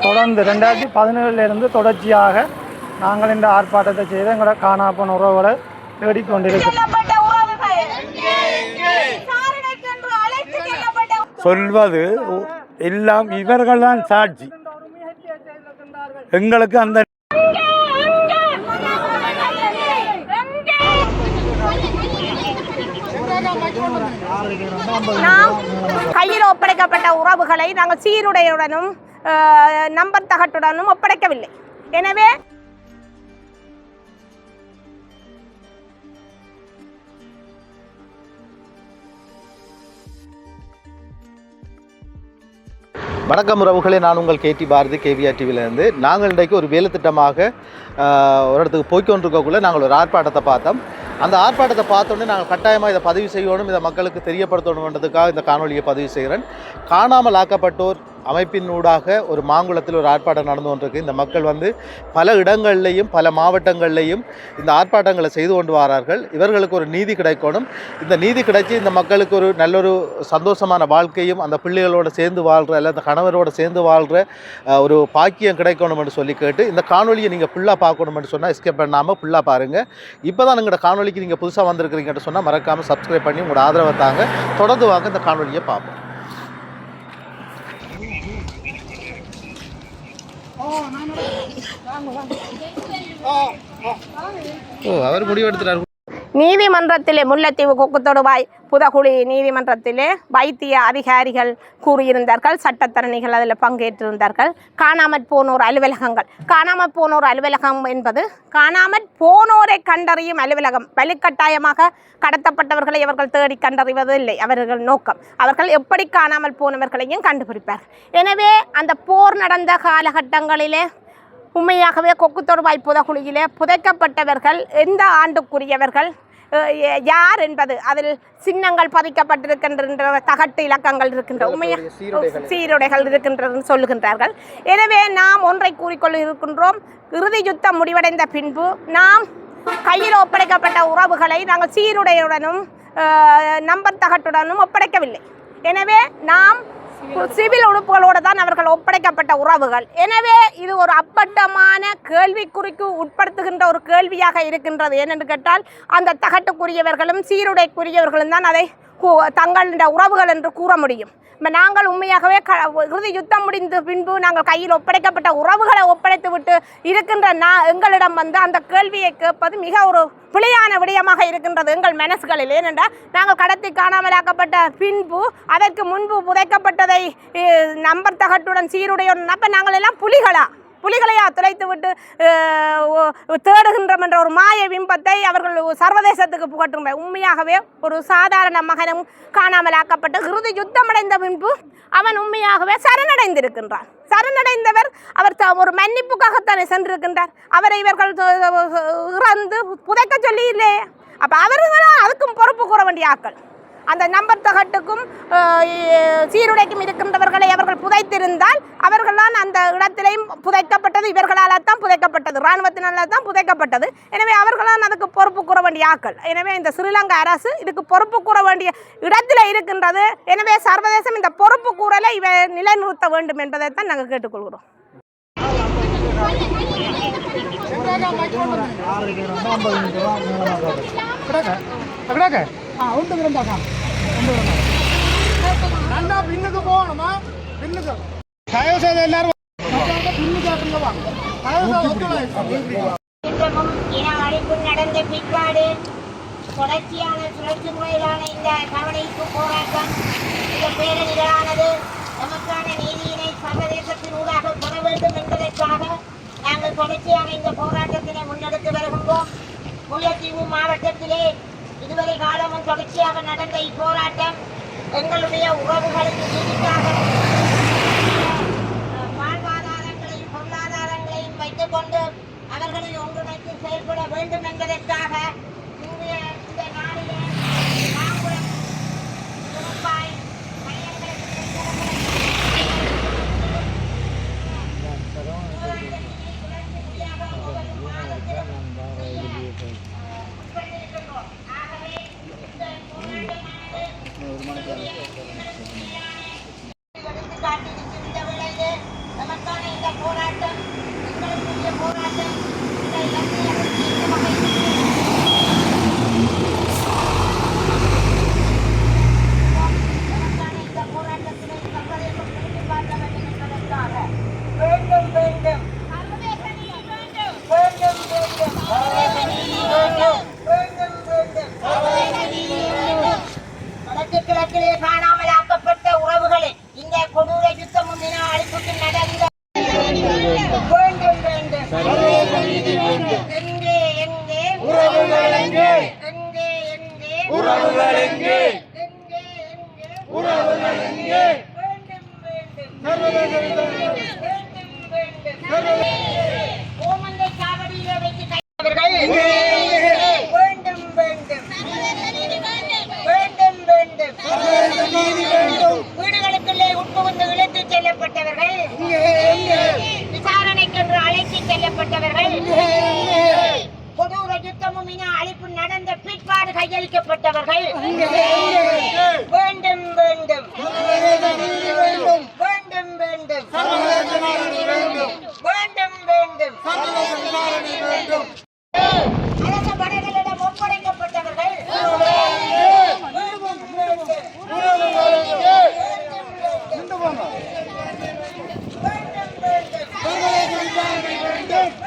தொடர்ந்து 2017 தொடர்ச்சியாக நாங்கள் இந்த ஆர்ப்பாட்டத்தை செய்து எங்களை காணாப்போன உறவுகளை தேடிக்கொண்டிருக்கிறோம். சொல்வது எல்லாம் இவர்கள்தான் சாட்சி. எங்களுக்கு அந்த நாம் கையில் ஒப்படைக்கப்பட்ட உறவுகளை நாங்கள் சீருடையுடனும் நம்பர் தகட்டுடனும் ஒப்படைக்கவில்லை. எனவே வணக்கம் உறவுகளே, நான் உங்கள் கேடி பாரதி கேவிஆர் டிவியிலேருந்து. நாங்கள் இன்றைக்கு ஒரு வேலை திட்டமாக ஒரு இடத்துக்கு போய்கொண்டிருக்கக்குள்ளே நாங்கள் ஒரு ஆர்ப்பாட்டத்தை பார்த்தோம். அந்த ஆர்ப்பாட்டத்தை பார்த்தோன்னே நாங்கள் கட்டாயமாக இதை பதிவு செய்யணும், இதை மக்களுக்கு தெரியப்படுத்தணுன்றதுக்காக இந்த காணொலியை பதிவு செய்கிறேன். காணாமல் ஆக்கப்பட்டோர் அமைப்பினூடாக ஒரு மாங்குளத்தில் ஒரு ஆர்ப்பாட்டம் நடந்து கொண்டிருக்கு. இந்த மக்கள் பல இடங்கள்லையும் பல மாவட்டங்கள்லையும் இந்த ஆர்ப்பாட்டங்களை செய்து கொண்டு வரார்கள். இவர்களுக்கு ஒரு நீதி கிடைக்கணும். இந்த நீதி கிடைச்சி இந்த மக்களுக்கு ஒரு நல்லொரு சந்தோஷமான வாழ்க்கையும் அந்த பிள்ளைகளோடு சேர்ந்து வாழ்கிற அல்ல அந்த கணவரோடு சேர்ந்து வாழ்கிற ஒரு பாக்கியம் கிடைக்கணும்னு சொல்லி கேட்டு இந்த காணொலியை நீங்கள் ஃபுல்லாக பார்க்கணும்னு சொன்னால் எஸ்கேப் பண்ணாமல் ஃபுல்லாக பாருங்கள். இப்போ தான் எங்களோட காணொலிக்கு நீங்கள் புதுசாக வந்திருக்கிறீங்கன்னு சொன்னால் மறக்காமல் சப்ஸ்கிரைப் பண்ணி உங்களோட ஆதரவை தாங்க. தொடர்ந்து வாங்க இந்த காணொலியை பார்ப்போம். அவர் முடிவெடுத்துறாரு. நீதிமன்றத்திலே முல்லைத்தீவு கொக்குத்தொடுவாய் புதகுழி நீதிமன்றத்திலே வைத்திய அதிகாரிகள் கூறியிருந்தார்கள், சட்டத்தரணிகள் அதில் பங்கேற்றிருந்தார்கள். காணாமற் போனோர் அலுவலகங்கள், காணாமற் போனோர் அலுவலகம் என்பது காணாமற் போனோரை கண்டறியும் அலுவலகம். வலுக்கட்டாயமாக கடத்தப்பட்டவர்களை அவர்கள் தேடி கண்டறிவது இல்லை அவர்கள் நோக்கம். அவர்கள் எப்படி காணாமல் போனவர்களையும் கண்டுபிடிப்பார்கள். எனவே அந்த போர் நடந்த காலகட்டங்களிலே உண்மையாகவே கொக்குத்தொடுவாய் புதகுழியிலே புதைக்கப்பட்டவர்கள் எந்த ஆண்டுக்குரியவர்கள் யார் என்பது அதில் சின்னங்கள் பதிக்கப்பட்டிருக்கின்ற தகட்டு இலக்கங்கள் இருக்கின்ற உண்மையாக சீருடைகள் இருக்கின்றதுன்னு சொல்லுகின்றார்கள். எனவே நாம் ஒன்றை கூறிக்கொண்டிருக்கின்றோம், இறுதி யுத்தம் முடிவடைந்த பின்பு நாம் கையில் ஒப்படைக்கப்பட்ட உறவுகளை நாங்கள் சீருடையுடனும் நம்பர் தகட்டுடனும் ஒப்படைக்கவில்லை. எனவே நாம் சிவில் உறுப்புகளோடு தான் அவர்கள் ஒப்படைக்கப்பட்ட உறவுகள். எனவே இது ஒரு அப்பட்டமான கேள்விக்குறிக்கு உட்படுத்துகின்ற ஒரு கேள்வியாக இருக்கின்றது. ஏனென்று கேட்டால் அந்த தகட்டுக்குரியவர்களும் சீருடைக்குரியவர்களும் தான் அதை தங்களுடைய உறவுகள் என்று கூற முடியும். நாங்கள் உண்மையாகவே இறுதி யுத்தம் முடிந்த பின்பு நாங்கள் கையில் ஒப்படைக்கப்பட்ட உறவுகளை ஒப்படைத்து விட்டு இருக்கின்ற எங்களிடம் அந்த கேள்வியை கேட்பது மிக ஒரு பிழையான விடயமாக இருக்கின்றது எங்கள் மனசுகளில். ஏனென்றால் நாங்கள் கடத்தி காணாமலாக்கப்பட்ட பின்பு அதற்கு முன்பு புதைக்கப்பட்டதை நம்பர் தகட்டுடன் சீருடையுடன் அப்போ நாங்கள் எல்லாம் புலிகளையா துளைத்து விட்டு தேடுகின்றோம் என்ற ஒரு மாய பிம்பத்தை அவர்கள் சர்வதேசத்துக்கு புகட்டுகின்ற. உண்மையாகவே ஒரு சாதாரண மகனும் காணாமலாக்கப்பட்டு இறுதி யுத்தமடைந்த பின்பு அவன் உண்மையாகவே சரணடைந்திருக்கின்றான். சரணடைந்தவர் அவர் ஒரு மன்னிப்புக்காகத்தானே சென்றிருக்கின்றார். அவரை இவர்கள் இறந்து புதைக்க சொல்லி இல்லையே. அப்போ அவர்கள் அதுக்கும் பொறுப்பு கூற வேண்டிய ஆக்கள். அந்த நம்பர் தகட்டுக்கும் சீருடைக்கும் இருக்கின்றவர்களை அவர்கள் புதைத்திருந்தால் அவர்கள்தான் அந்த இடத்திலையும் புதைக்கப்பட்டது, இவர்களால் தான் புதைக்கப்பட்டது, இராணுவத்தினால தான் புதைக்கப்பட்டது. எனவே அவர்களால் அதுக்கு பொறுப்பு கூற வேண்டிய ஆக்கள். எனவே இந்த ஸ்ரீலங்கா அரசு இதுக்கு பொறுப்பு கூற வேண்டிய இடத்துல இருக்கின்றது. எனவே சர்வதேசம் இந்த பொறுப்பு கூறலை இவை நிலைநிறுத்த வேண்டும் என்பதைத்தான் நாங்கள் கேட்டுக்கொள்கிறோம். நடந்த பிற்பாடு தொடர்ச்சியான சுழற்சி முறையிலான இந்த கவனிப்பு போராட்டம் இந்த பேரணிகளானது நமக்கான நீதியினை சர்வதேசத்தின் ஊடாக பெற வேண்டும் என்பதற்காக நாங்கள் தொடர்ச்சியாக இந்த போராட்டத்தினை முன்னெடுத்து வருகின்றோம். முல்லைத்தீவு மாவட்டத்திலே இதுவரை காலமும் தொடர்ச்சியாக நடந்த இப்போராட்டம் எங்களுடைய உறவுகளுக்கு நீதிக்காக வாழ்வாதாரங்களையும் பொருளாதாரங்களையும் வைத்துக் கொண்டு அவர்களை ஒன்றிணைத்து செயல்பட வேண்டும் என்பதற்காக இந்த நாளிலே மாங்குளம் துணுப்பாய் எடுத்துக்காட்டியிருக்கின்ற வேளையிலே நமக்கான ஓமந்தை சாவடியிலே வைத்து கைவர்கள் வேண்டும் வேண்டும் வேண்டும் வேண்டும் வீடுகளுக்குள்ளே உட்புகுந்து இழுத்துச் செல்லப்பட்டவர்கள் விசாரணைக்கென்று அழைத்துச் செல்லப்பட்டவர்கள் கொடூர யுத்தமும் இன அழிப்பு நடந்த பிற்பாடு கையளிக்கப்பட்டவர்கள் வேண்டும் வேண்டும் வேண்டும் வேண்டும் வேண்டும் வேண்டும் அரச படைகளிடம் ஒப்படைக்கப்பட்டவர்கள் வேண்டும் வேண்டும் வேண்டும் வேண்டும்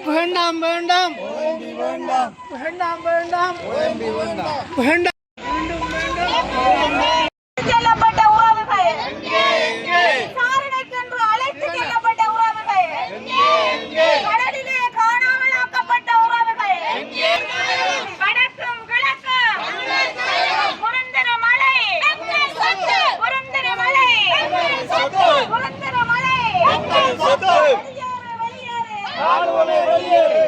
வேண்டாம் வேண்டாம் வேண்டாம் வேண்டாம் வேண்டாம் வேண்டாம் வேண்டாம் செல்லப்பட்ட உறவுகள் விசாரணைக்கென்று அழைத்து செல்லப்பட்ட உறவுகள் கடலிலே காணாமல் ஆக்கப்பட்ட உறவுகள் வடக்கும் கிழக்கும் புரந்தர மலை புரந்தர மலை புரந்தர மலை வெளியேறு வெளியேறு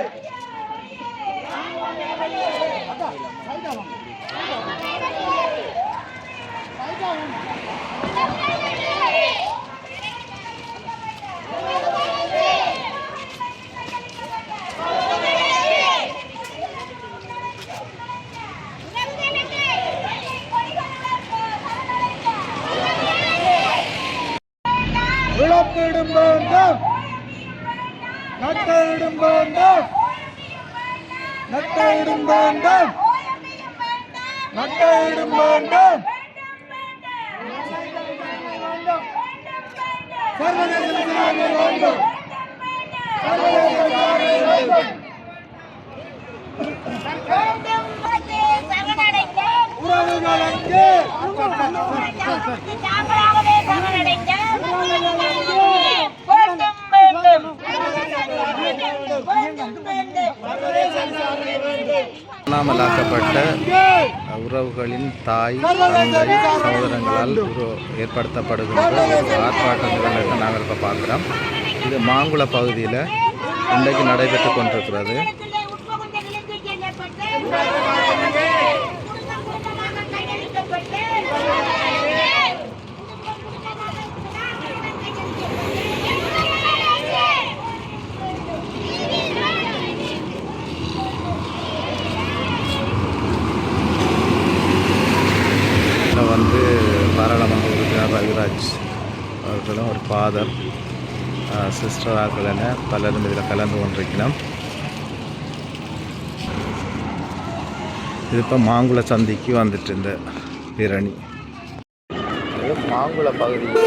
நட்டையிடும் வேண்டாம் ஓயமையும் வேண்டாம் நட்டையிடும் வேண்டாம் சர்வதேச விசாரணை வேண்டும் சர்வதேச விசாரணை வேண்டும் உறவுகள் அங்கே காணாமலாக்கப்பட்ட உறவுகளின் தாய் தந்தை சகோதரங்களால் ஏற்படுத்தப்படுகின்ற ஒரு ஆர்ப்பாட்ட நிகழ்வை நாங்கள் இப்போ பார்க்குறோம். இது மாங்குள பகுதியில் இன்றைக்கு நடைபெற்று கொண்டிருக்கிறது. வந்து பாராளுமன்ற உறுப்பினர் ரவிராஜ் அவர்களும் ஒரு ஃபாதர் சிஸ்டர் ஆக்கள் என பலரும் இதில் கலந்து கொண்டிருக்கிறோம். இது இப்போ மாங்குள சந்திக்கு வந்துட்டு இந்த பேரணி மாங்குள பகுதியில்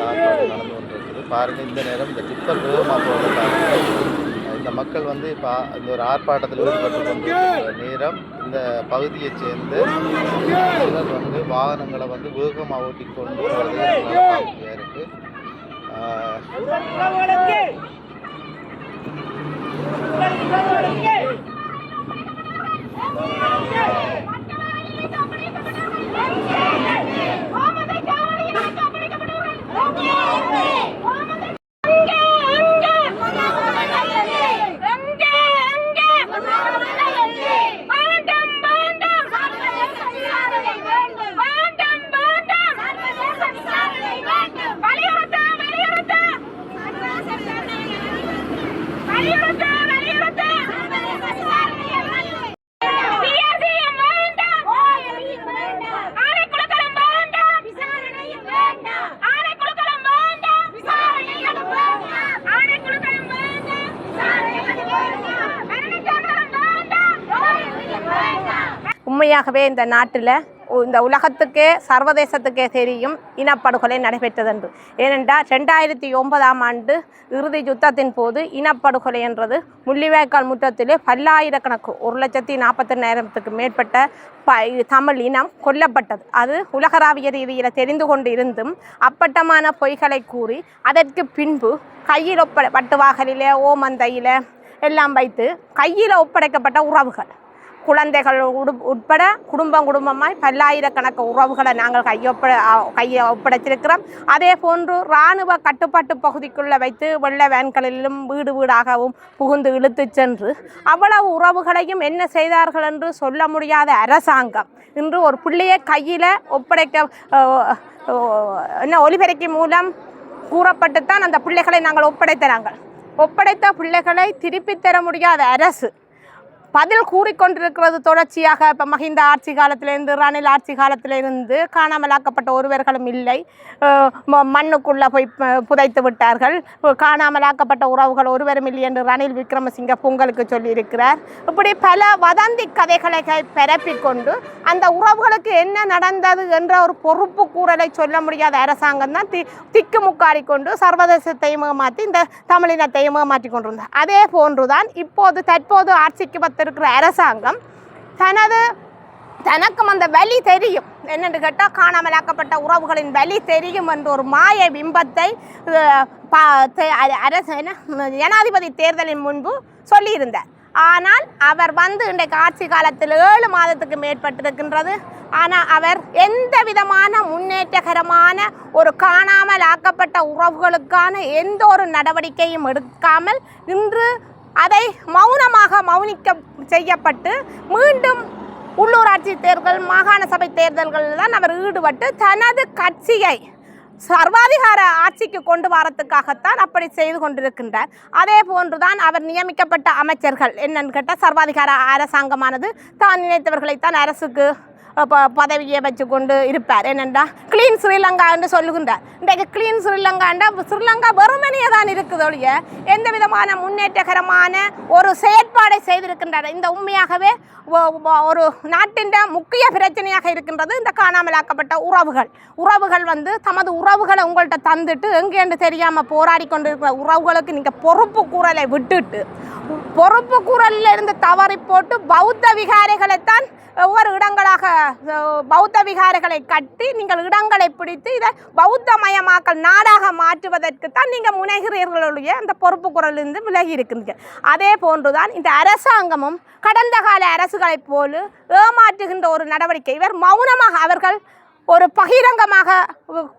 ஆர்ப்பாட்டம் நடந்து கொண்டிருக்குது. பாருங்கள், இந்த நேரம் இந்த டிப்பர் வேகமாக போகிறதுக்காக இந்த மக்கள் வந்து இப்போ இந்த ஒரு ஆர்ப்பாட்டத்தில் ஈடுபட்டு கொண்டிருக்கிற நேரம் இந்த பகுதியைச் சேர்ந்து சிலர் வந்து வாகனங்களை வந்து வேகமாக ஓட்டிக்கொண்டு இருக்குது. உண்மையாகவே இந்த நாட்டில் இந்த உலகத்துக்கே சர்வதேசத்துக்கே தெரியும் இனப்படுகொலை நடைபெற்றதென்று. ஏனென்றால் 2009ஆம் ஆண்டு இறுதி யுத்தத்தின் போது இனப்படுகொலை என்றது முள்ளிவாய்க்கால் முற்றத்திலே பல்லாயிரக்கணக்கு 1,40,000க்கு மேற்பட்ட தமிழ் இனம் கொல்லப்பட்டது. அது உலகளாவிய ரீதியில் தெரிந்து கொண்டு இருந்தும் அப்பட்டமான பொய்களை கூறி அதற்கு பின்பு கையில் பட்டுவாகலில் ஓமந்தையில் எல்லாம் வைத்து கையில் ஒப்படைக்கப்பட்ட உறவுகள் குழந்தைகள் உட்பட குடும்பமாய் பல்லாயிரக்கணக்கு உறவுகளை நாங்கள் கையை ஒப்படைத்திருக்கிறோம். அதே போன்று இராணுவ கட்டுப்பாட்டு பகுதிக்குள்ளே வைத்து வெள்ள வேன்களிலும் வீடு வீடாகவும் புகுந்து இழுத்து சென்று அவ்வளவு உறவுகளையும் என்ன செய்தார்கள் என்று சொல்ல முடியாத அரசாங்கம் இன்று ஒரு பிள்ளையை கையில் ஒலிபெருக்கி மூலம் கூறப்பட்டுத்தான் அந்த பிள்ளைகளை நாங்கள் ஒப்படைத்த பிள்ளைகளை திருப்பி தர முடியாத அரசு பதில் கூறிக்கொண்டிருக்கிறது. தொடர்ச்சியாக இப்போ மஹிந்த ஆட்சி காலத்திலேருந்து ரணில் ஆட்சி காலத்திலிருந்து காணாமலாக்கப்பட்ட ஒருவர்களும் இல்லை, மண்ணுக்குள்ளே போய் புதைத்து விட்டார்கள், காணாமலாக்கப்பட்ட உறவுகள் ஒருவரும் இல்லை என்று ரணில் விக்ரமசிங்க பொங்கலுக்கு சொல்லியிருக்கிறார். இப்படி பல வதந்தி கதைகளை பரப்பிக்கொண்டு அந்த உறவுகளுக்கு என்ன நடந்தது என்ற ஒரு பொறுப்பு கூறலை சொல்ல முடியாத அரசாங்கம் தான் திக்குமுக்காடி கொண்டு சர்வதேசத்தையும் ஏமாற்றி இந்த தமிழினத்தையும் ஏமாற்றி கொண்டிருந்தார். அதே போன்றுதான் தற்போது ஆட்சிக்கு இருக்கிற அரசாங்கம் தனக்கும் அந்த வலி தெரியும் என்னென்று கேட்டால் காணாமலாக்கப்பட்ட உறவுகளின் வலி தெரியும் என்ற ஒரு மாய பிம்பத்தை ஜனாதிபதி தேர்தலின் முன்பு சொல்லியிருந்தார். ஆனால் அவர் இன்றைக்கு ஆட்சி காலத்தில் 7 மாதத்துக்கு மேற்பட்டிருக்கின்றது. ஆனால் அவர் எந்த விதமான முன்னேற்றகரமான ஒரு காணாமல் ஆக்கப்பட்ட உறவுகளுக்கான எந்த ஒரு நடவடிக்கையும் எடுக்காமல் இன்று அதை மௌனிக்க செய்யப்பட்டு மீண்டும் உள்ளூராட்சி தேர்தல் மாகாண சபை தேர்தல்களில் தான் அவர் ஈடுபட்டு தனது கட்சியை சர்வாதிகார ஆட்சிக்கு கொண்டு வரத்துக்காகத்தான் அப்படி செய்து கொண்டிருக்கின்றார். அதே போன்றுதான் அவர் நியமிக்கப்பட்ட அமைச்சர்கள் என்னன்னு கேட்டால் சர்வாதிகார அரசாங்கமானது தான் நினைத்தவர்களைத்தான் அரசுக்கு பதவியை வச்சு கொண்டு இருப்பார். என்னென்றா கிளீன் ஸ்ரீலங்கா என்று சொல்லுகின்றார். இன்றைக்கு கிளீன் ஸ்ரீலங்காண்டா ஸ்ரீலங்கா வெறுமனையே தான் இருக்குது ஒழிய எந்த விதமான முன்னேற்றகரமான ஒரு செயற்பாடை செய்திருக்கின்றார். இந்த உண்மையாகவே ஒரு நாட்டின் முக்கிய பிரச்சனையாக இருக்கின்றது இந்த காணாமலாக்கப்பட்ட உறவுகள் வந்து தமது உறவுகளை உங்கள்கிட்ட தந்துட்டு எங்கேன்னு தெரியாமல் போராடி கொண்டு இருக்கிற உறவுகளுக்கு நீங்கள் பொறுப்பு கூறலை விட்டுட்டு பொறுப்பு கூறலில் இருந்து தவறி போட்டு பௌத்த விகாரைகளைத்தான் ஒவ்வொரு இடங்களாக பௌத்த விகாரைகளை கட்டி நீங்கள் இடங்களை பிடித்து இதை பௌத்தமயமாக்கல் நாடாக மாற்றுவதற்குத்தான் நீங்கள் முனைகிறீர்களுடைய அந்த பொறுப்பு குரலிருந்து விலகி இருக்கின்றீர்கள். அதே போன்றுதான் இந்த அரசாங்கமும் கடந்த கால அரசுகளைப் போல ஏமாற்றுகின்ற ஒரு நடவடிக்கை. இவர் மௌனமாக அவர்கள் ஒரு பகிரங்கமாக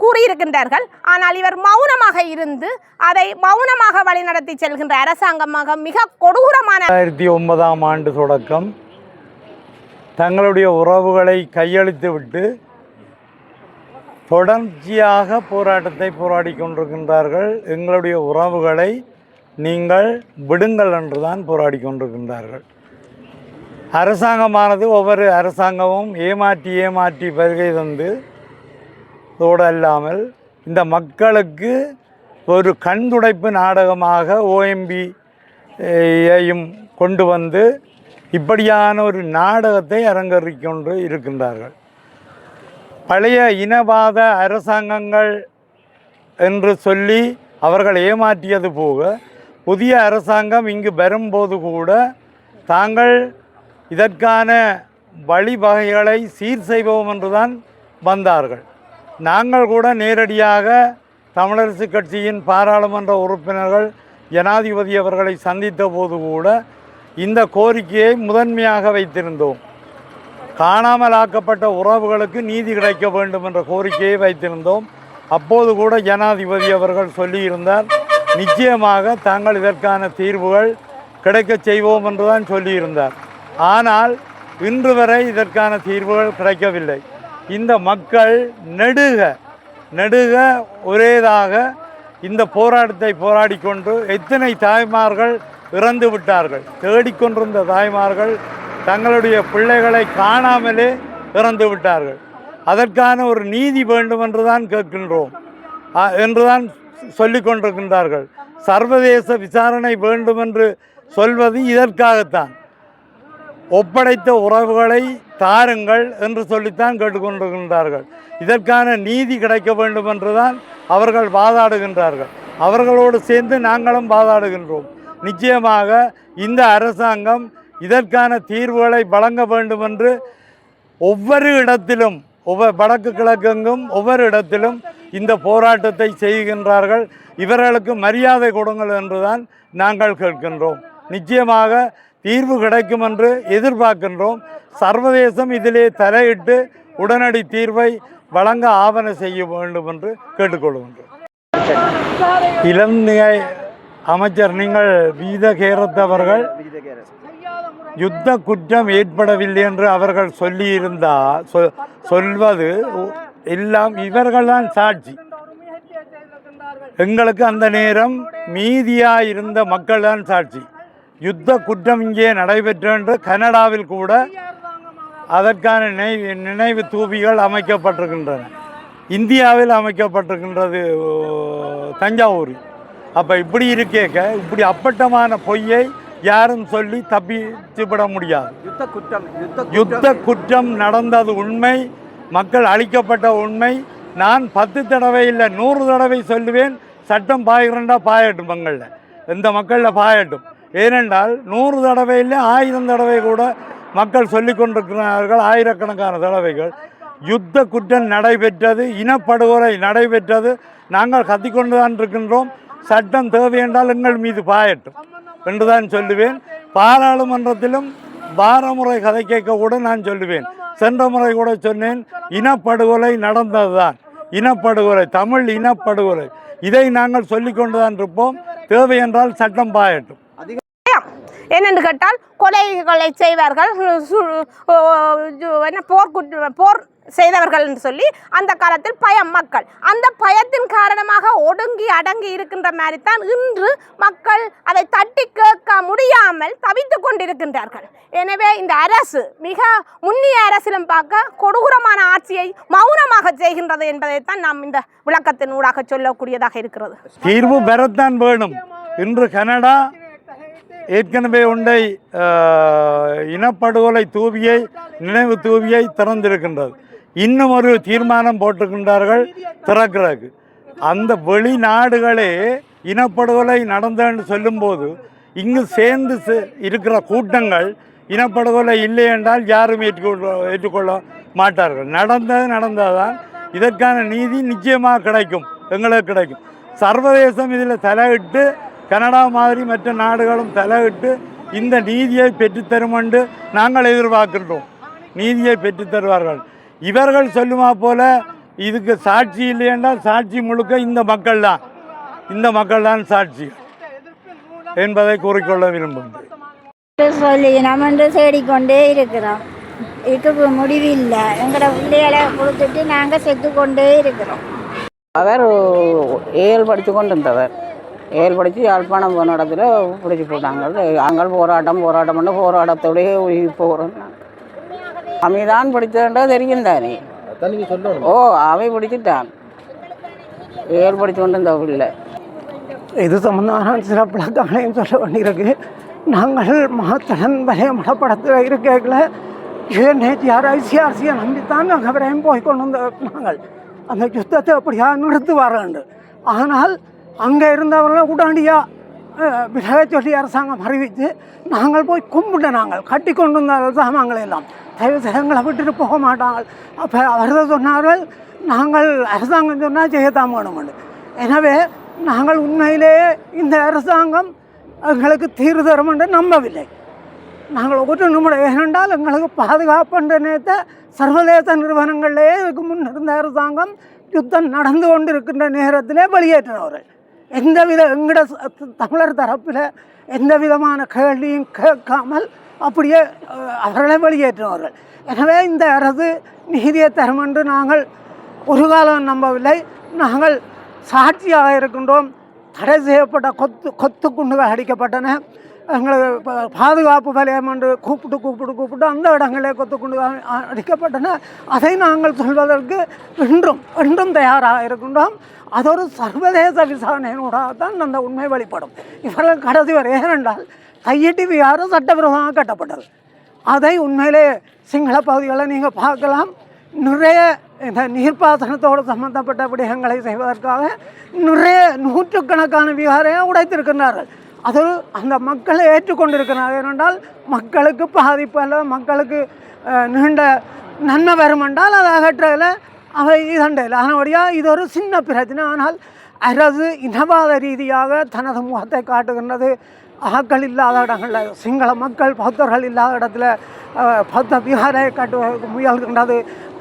கூறியிருக்கின்றார்கள். ஆனால் இவர் மௌனமாக இருந்து அதை மௌனமாக வழிநடத்தி செல்கின்ற அரசாங்கமாக மிக கொடூரமான 2009ஆம் ஆண்டு தொடக்கம் தங்களுடைய உறவுகளை கையளித்து விட்டு தொடர்ச்சியாக போராட்டத்தை போராடி கொண்டிருக்கின்றார்கள். எங்களுடைய உறவுகளை நீங்கள் விடுங்கள் என்றுதான் போராடி கொண்டிருக்கின்றார்கள். அரசாங்கமானது ஒவ்வொரு அரசாங்கமும் ஏமாற்றி வருகை தந்து தோடு அல்லாமல் இந்த மக்களுக்கு ஒரு கண்துடைப்பு நாடகமாக OMBயையும் கொண்டு வந்து இப்படியான ஒரு நாடகத்தை அரங்கேறிக் கொண்டு இருக்கின்றார்கள். பழைய இனவாத அரசாங்கங்கள் என்று சொல்லி அவர்கள் ஏமாற்றியது போக புதிய அரசாங்கம் இங்கு வரும்போது கூட தாங்கள் இதற்கான வழிவகைகளை சீர் செய்வோம் என்றுதான் வந்தார்கள். நாங்கள் கூட நேரடியாக தமிழரசு கட்சியின் பாராளுமன்ற உறுப்பினர்கள் ஜனாதிபதி அவர்களை சந்தித்த போது கூட இந்த கோரிக்கையை முதன்மையாக வைத்திருந்தோம். காணாமலாக்கப்பட்ட உறவுகளுக்கு நீதி கிடைக்க வேண்டும் என்ற கோரிக்கையை வைத்திருந்தோம். அப்போது கூட ஜனாதிபதி அவர்கள் சொல்லியிருந்தார், நிச்சயமாக தாங்கள் இதற்கான தீர்வுகள் கிடைக்க செய்வோம் என்றுதான் சொல்லியிருந்தார். ஆனால் இன்று வரை இதற்கான தீர்வுகள் கிடைக்கவில்லை. இந்த மக்கள் நெடுக ஒரேதாக இந்த போராட்டத்தை போராடி கொண்டு எத்தனை தாய்மார்கள் இறந்து விட்டார்கள். தேடிக்கொண்டிருந்த தாய்மார்கள் தங்களுடைய பிள்ளைகளை காணாமலே இறந்து விட்டார்கள். அதற்கான ஒரு நீதி வேண்டும் என்றுதான் கேட்கின்றோம் என்றுதான் சொல்லி கொண்டிருக்கின்றார்கள். சர்வதேச விசாரணை வேண்டும் என்று சொல்வது இதற்காகத்தான். ஒப்படைத்த உறவுகளை தாருங்கள் என்று சொல்லித்தான் கேட்டுக்கொண்டிருக்கின்றார்கள். இதற்கான நீதி கிடைக்க வேண்டும் என்றுதான் அவர்கள் வாதாடுகின்றார்கள். அவர்களோடு சேர்ந்து நாங்களும் வாதாடுகின்றோம். நிச்சயமாக இந்த அரசாங்கம் இதற்கான தீர்வுகளை வழங்க வேண்டும் என்று ஒவ்வொரு இடத்திலும் வடக்கு கிழக்கெங்கும் ஒவ்வொரு இடத்திலும் இந்த போராட்டத்தை செய்கின்றார்கள். இவர்களுக்கு மரியாதை கொடுங்கள் என்றுதான் நாங்கள் கேட்கின்றோம். நிச்சயமாக தீர்வு கிடைக்கும் என்று எதிர்பார்க்கின்றோம். சர்வதேசம் இதிலே தலையிட்டு உடனடி தீர்வை வழங்க ஆவண செய்ய வேண்டும் என்று கேட்டுக்கொள்கின்றோம். இலங்கை அமைச்சர் நீங்கள் வீதகேரத்தவர்கள் யுத்த குற்றம் ஏற்படவில்லை என்று அவர்கள் சொல்லியிருந்தால் சொல்வது எல்லாம் இவர்கள்தான் சாட்சி. எங்களுக்கு அந்த நேரம் மீதியாக இருந்த மக்கள் தான் சாட்சி. யுத்த குற்றம் இங்கே நடைபெற்ற என்று கனடாவில் கூட அதற்கான நினைவு தூபிகள் அமைக்கப்பட்டிருக்கின்றன. இந்தியாவில் அமைக்கப்பட்டிருக்கின்றது தஞ்சாவூரில். அப்போ இப்படி இருக்கேக்க இப்படி அப்பட்டமான பொய்யை யாரும் சொல்லி தப்பிச்சுவிட முடியாது. யுத்த குற்றம் நடந்தது உண்மை, மக்கள் அழிக்கப்பட்ட உண்மை. நான் 10 தடவை இல்லை 100 தடவை சொல்லுவேன், சட்டம் பாய்கிறண்டா பாயட்டும், மக்களில் எந்த மக்களில் பாயட்டும். ஏனென்றால் 100 தடவை இல்லை 1000 தடவை கூட மக்கள் சொல்லி கொண்டிருக்கிறார்கள், ஆயிரக்கணக்கான தடவைகள். யுத்த குற்றம் நடைபெற்றது, இனப்படுகொலை நடைபெற்றது. நாங்கள் கத்திக்கொண்டு தான் இருக்கின்றோம். சட்டம் தேவை என்றால் எங்கள் மீது பாயட்டும் என்றுதான் சொல்லுவேன். பாராளுமன்றத்திலும் வாரமுறை கதை கேட்க கூட நான் சொல்லுவேன். சென்ற முறை கூட சொன்னேன், இனப்படுகொலை நடந்ததுதான். இனப்படுகொலை, தமிழ் இனப்படுகொலை, இதை நாங்கள் சொல்லிக்கொண்டு தான் இருப்போம். தேவை என்றால் சட்டம் பாயட்டும். என்னென்று கேட்டால் கொலைகளை செய்வார்கள், போர் செய்தவர்கள் என்று சொல்லி அந்த காலத்தில் பயம் மக்கள் அந்த பயத்தின் காரணமாக ஒடுங்கி அடங்கி இருக்கின்ற மாதிரி தான் இன்று மக்கள் அதை தட்டி கேட்க முடியாமல் தவித்து கொண்டிருக்கின்றார்கள். எனவே இந்த அரசு மிக முன்னிய அரசிலும் பார்க்க கொடூரமான ஆட்சியை மௌனமாக செய்கின்றது என்பதைத்தான் நாம் இந்த விளக்கத்தின் ஊடாக சொல்லக்கூடியதாக இருக்கிறது. தீர்வு பெறத்தான் வேணும். இன்று கனடா ஏற்கனவே உண்டை இனப்படுகொலை தூவியை நினைவு தூவியை திறந்திருக்கின்றது. இன்னும் ஒரு தீர்மானம் போட்டிருக்கின்றார்கள் திறக்கிறதுக்கு. அந்த வெளிநாடுகளே இனப்படுகொலை நடந்தன்னு சொல்லும்போது இங்கு சேர்ந்து இருக்கிற கூட்டங்கள் இனப்படுகொலை இல்லை என்றால் யாரும் ஏற்றுக்கொள்ள மாட்டார்கள். நடந்ததுதான். இதற்கான நீதி நிச்சயமாக கிடைக்கும், எங்களுக்கு கிடைக்கும். சர்வதேசம் இதில் தலையிட்டு கனடா மாதிரி மற்ற நாடுகளும் தலையிட்டு இந்த நீதியை பெற்றுத்தரும் என்று நாங்கள் எதிர்பார்க்கின்றோம். நீதியை பெற்றுத்தருவார்கள். இவர்கள் சொல்லுமா போல இதுக்கு சாட்சி இல்லை என்றால் சாட்சி முழுக்க இந்த மக்கள் தான் சாட்சி என்பதை கூறிக்கொள்ள விரும்புகிறேன். சொல்லி நம்ம தேடிக்கொண்டே இருக்கிறோம். இதுக்கு முடிவில்லை. எங்களோட பிள்ளைகளை கொடுத்துட்டு நாங்கள் செத்து கொண்டே இருக்கிறோம். அவர் ஏழு படித்து கொண்டு இருந்தவர். ஏழு படித்து யாழ்ப்பாணம் போன இடத்துல பிடிச்சி போட்டாங்க. அங்கே போராட்டத்தோடய உயிர் போகிறோம். அவைதான் படித்தா தெரியும் தானே. ஓ, அவை பிடிச்சிட்டான். ஏழு படித்து கொண்டு இருந்த பிள்ளை. இது சம்பந்தமான சில விளக்கங்களையும் சொல்ல வேண்டியிருக்கு. நாங்கள் மகத்தடன் வரைய மடப்படத்தில் இருக்கல யுஎன்ஹெச்ஆர் ஐசிஆர்சியை நம்பித்தான் நாங்கள் வரையும் போய் கொண்டு வந்த நாங்கள் அந்த யுத்தத்தை அப்படியாக நிறுத்துவார்கள். ஆனால் அங்கே இருந்தவர்களை உடனடியாக விலக சொல்லி அரசாங்கம் அறிவித்து நாங்கள் போய் கும்பிட்டு நாங்கள் கட்டி கொண்டு வந்த சாமான்களை எல்லாம் தயவு செய்யங்களை விட்டுட்டு போக மாட்டாங்க. அப்போ அவர்கள் சொன்னார்கள் நாங்கள் அரசாங்கம் சொன்னால் செய்யத்தான் வேணுமெண்டு. எனவே நாங்கள் உண்மையிலேயே இந்த அரசாங்கம் எங்களுக்கு தீர்வு தரும் என்று நம்பவில்லை. நாங்கள் ஒரு நிமிடம் ஏனென்றால் எங்களுக்கு பாதுகாப்புன்ற நேரத்தை சர்வதேச நிறுவனங்களிலேயே இதுக்கு முன் இருந்த அரசாங்கம் யுத்தம் நடந்து கொண்டிருக்கின்ற நேரத்திலே வெளியேற்றினவர்கள். எந்தவித எங்கட தமிழர் தரப்பில் எந்த விதமான கேள்வியும் கேட்காமல் அப்படியே அவர்களை வெளியேற்றினவர்கள். எனவே இந்த அரசு நீதியை தரும் என்று நாங்கள் ஒரு காலம் நம்பவில்லை. நாங்கள் சாட்சியாக இருக்கின்றோம். தடை செய்யப்பட்ட கொத்து குண்டுகள் அடிக்கப்பட்டன. எங்களுக்கு பாதுகாப்பு வலயம் என்று கூப்பிட்டு அந்த இடங்களே கொத்து குண்டுகள் அடிக்கப்பட்டன. அதை நாங்கள் சொல்வதற்கு இன்றும் தயாராக இருக்கின்றோம். அது ஒரு சர்வதேச விசாரணையினூடாகத்தான் அந்த உண்மை வெளிப்படும். இவர்கள் கடைசி வரை ஏனென்றால் கையெட்டி விகாரம் சட்டவிரோதமாக கட்டப்பட்டது. அதை உண்மையிலே சிங்கள பகுதிகளை நீங்கள் பார்க்கலாம். நிறைய இந்த நீர்ப்பாசனத்தோடு சம்பந்தப்பட்ட விடயங்களை செய்வதற்காக நிறைய நூற்றுக்கணக்கான விகாரையை உடைத்திருக்கிறார்கள். அது அந்த மக்களை ஏற்றுக்கொண்டிருக்கிறார்கள். ஏனென்றால் மக்களுக்கு பாதிப்பு அல்ல, மக்களுக்கு நீண்ட நன்மை வரும் என்றால் அதை அகற்றல அவை இதண்டையில். அதனுடைய இது ஒரு சின்ன பிரச்சனை. ஆனால் அரசு இனவாத ரீதியாக தனது முகத்தை காட்டுகின்றது. ஆக்கள் இல்லாத இடங்களில் சிங்கள மக்கள் பௌத்தர்கள் இல்லாத இடத்துல பௌத்த விகாரை காட்டுவதற்கு முயல்கின்றது.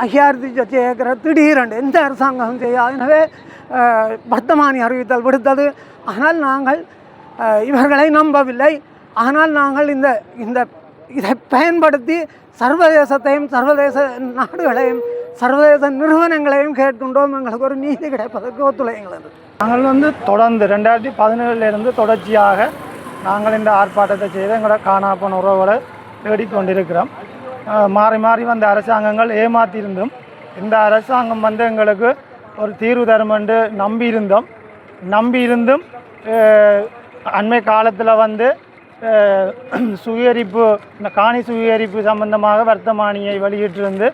5000 ஏக்கர் திடீரென்று எந்த அரசாங்கம் செய்யாது. எனவே வர்த்தமானி அறிவித்தல் விடுத்தது. ஆனால் நாங்கள் இவர்களை நம்பவில்லை. ஆனால் நாங்கள் இதை பயன்படுத்தி சர்வதேசத்தையும் சர்வதேச நாடுகளையும் சர்வதேச நிறுவனங்களையும் கேட்கின்றோம். எங்களுக்கு ஒரு நீதி கிடைப்பதற்கு ஒத்துழைங்கள். நாங்கள் தொடர்ந்து 2017 தொடர்ச்சியாக நாங்கள் இந்த ஆர்ப்பாட்டத்தை செய்து எங்களோட காணாப்போன உறவுகளை தேடிக்கொண்டிருக்கிறோம். மாறி மாறி வந்த அரசாங்கங்கள் ஏமாற்றியிருந்தும் இந்த அரசாங்கம் எங்களுக்கு ஒரு தீர்வு தரும் என்று நம்பியிருந்தும் அண்மை காலத்தில் சுயரிப்பு இந்த காணி சுயரிப்பு சம்பந்தமாக வர்த்தமானியை வெளியிட்டிருந்து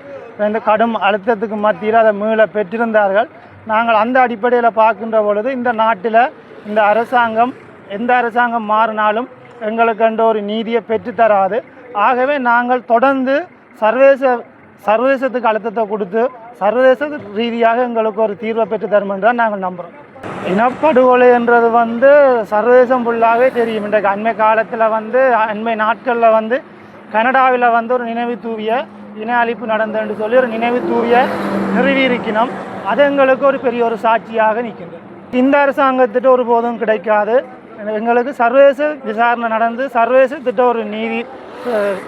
இந்த கடும் அழுத்தத்துக்கு மத்தியில் அதை மீள பெற்றிருந்தார்கள். நாங்கள் அந்த அடிப்படையில் பார்க்கின்ற பொழுது இந்த நாட்டில் இந்த அரசாங்கம் எந்த அரசாங்கம் மாறினாலும் எங்களுக்கு ஒரு நீதியை பெற்றுத்தராது. ஆகவே நாங்கள் தொடர்ந்து சர்வதேசத்துக்கு அழுத்தத்தை கொடுத்து சர்வதேச ரீதியாக எங்களுக்கு ஒரு தீர்வை பெற்று தரும் என்று தான் நாங்கள் நம்புகிறோம். இனப்படுகொலை என்றது சர்வதேசம் ஃபுல்லாகவே தெரியும். இன்றைக்கு அண்மை காலத்தில் அண்மை நாட்களில் கனடாவில் ஒரு நினைவு தூவிய இன அழிப்பு நடந்ததுன்னு சொல்லி ஒரு நினைவு தூவிய நிறுவியிருக்கணும். அது எங்களுக்கு ஒரு பெரிய ஒரு சாட்சியாக நிற்கின்றது. இந்த அரசாங்கத்திட்ட ஒருபோதும் கிடைக்காது. எங்களுக்கு சர்வதேச விசாரணை நடந்து சர்வதேசத்திட்ட ஒரு நீதி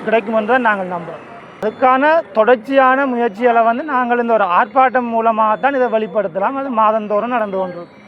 கிடைக்கும் என்று நாங்கள் நம்புகிறோம். அதுக்கான தொடர்ச்சியான முயற்சிகளை வந்து நாங்கள் இந்த ஒரு ஆர்ப்பாட்டம் மூலமாக தான் இதை வெளிப்படுத்தலாம். அது மாதந்தோறும் நடந்து கொண்டிருக்கும்.